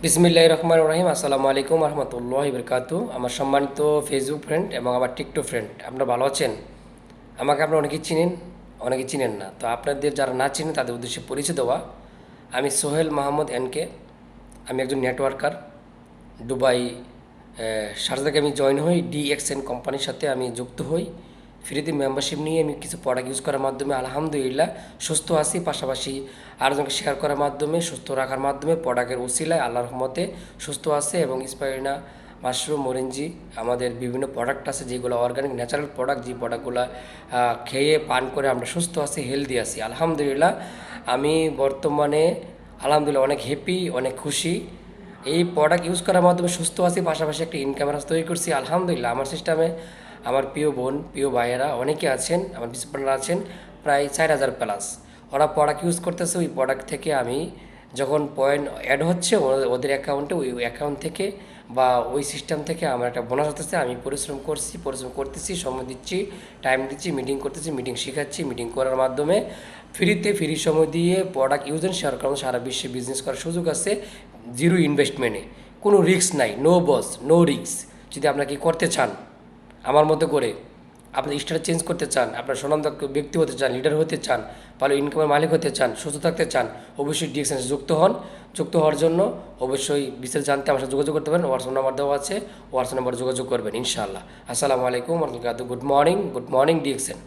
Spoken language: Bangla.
বিসমিল্লাহির রহমানির রহিম। আসসালামু আলাইকুম রহমতুল্লাহি বরকাতু। আমার সম্মানিত ফেসবুক ফ্রেন্ড এবং আমার টিকটক ফ্রেন্ড, আপনারা ভালো আছেন? আমাকে আপনারা অনেকেই চিনেন, অনেকেই চিনেন না। তো আপনাদের যারা না চিনেন তাদের উদ্দেশ্যে পরিচয় দেওয়া, আমি সোহেল মাহমুদ এনকে। আমি একজন নেটওয়ার্কার। দুবাই শারজা থেকে আমি জয়েন হই, DXN কোম্পানির সাথে আমি যুক্ত হই। ফ্রিতে মেম্বারশিপ নিয়ে আমি কিছু প্রোডাক্ট ইউজ করার মাধ্যমে আলহামদুলিল্লাহ সুস্থ আছি। পাশাপাশি আরেকজনকে শেয়ার করার মাধ্যমে, সুস্থ রাখার মাধ্যমে, প্রোডাক্টের উসিলায় আল্লাহর রহমতে সুস্থ আছে। এবং স্পাইরিনা মাশরুম, মরিঞ্জি, আমাদের বিভিন্ন প্রোডাক্ট আছে যেগুলো অর্গানিক ন্যাচারাল প্রোডাক্ট, যে প্রোডাক্টগুলো খেয়ে পান করে আমরা সুস্থ আছি, হেলদি আছি আলহামদুলিল্লাহ। আমি বর্তমানে আলহামদুলিল্লাহ অনেক হ্যাপি, অনেক খুশি। এই প্রোডাক্ট ইউজ করার মাধ্যমে সুস্থ আছি, পাশাপাশি একটা ইনকামের রাস্তা তৈরি করছি আলহামদুলিল্লাহ। আমার সিস্টেমে আমার প্রিয় বোন, প্রিয় ভাইয়েরা অনেকে আছেন, আমার বিজনেস পার্টনার আছেন প্রায় 4,000 প্লাস। ওরা প্রোডাক্ট ইউজ করতেছে। ওই প্রোডাক্ট থেকে আমি যখন পয়েন্ট অ্যাড হচ্ছে ওদের অ্যাকাউন্টে, ওই অ্যাকাউন্ট থেকে বা ওই সিস্টেম থেকে আমার একটা বোনাস হতেছে। আমি পরিশ্রম করতেছি, সময় দিচ্ছি, টাইম দিচ্ছি, মিটিং করতেছি, মিটিং শেখাচ্ছি। মিটিং করার মাধ্যমে ফ্রি সময় দিয়ে প্রোডাক্ট ইউজ অ্যান্ড শেয়ার করার সারা বিশ্বে বিজনেস করার সুযোগ আছে জিরো ইনভেস্টমেন্টে। কোনো রিস্ক নাই, নো বস, নো রিস্ক। যদি আপনাকে করতে চান আমার মতো করে, আপনার স্টাইল চেঞ্জ করতে চান, আপনার সুনামধন্য ব্যক্তি হতে চান, লিডার হতে চান, ভালো ইনকামের মালিক হতে চান, সুস্থ থাকতে চান, অবশ্যই DXN যুক্ত হন। যুক্ত হওয়ার জন্য অবশ্যই বিস্তারিত জানতে আমার সাথে যোগাযোগ করতে পারেন। হোয়াটসঅ্যাপ নাম্বার দেওয়া আছে, হোয়াটসঅ্যাপ নাম্বার যোগাযোগ করবেন ইনশাআল্লাহ। আসসালামু আলাইকুম ওয়া রাহমাতুল্লাহি। Good morning, good morning DXN।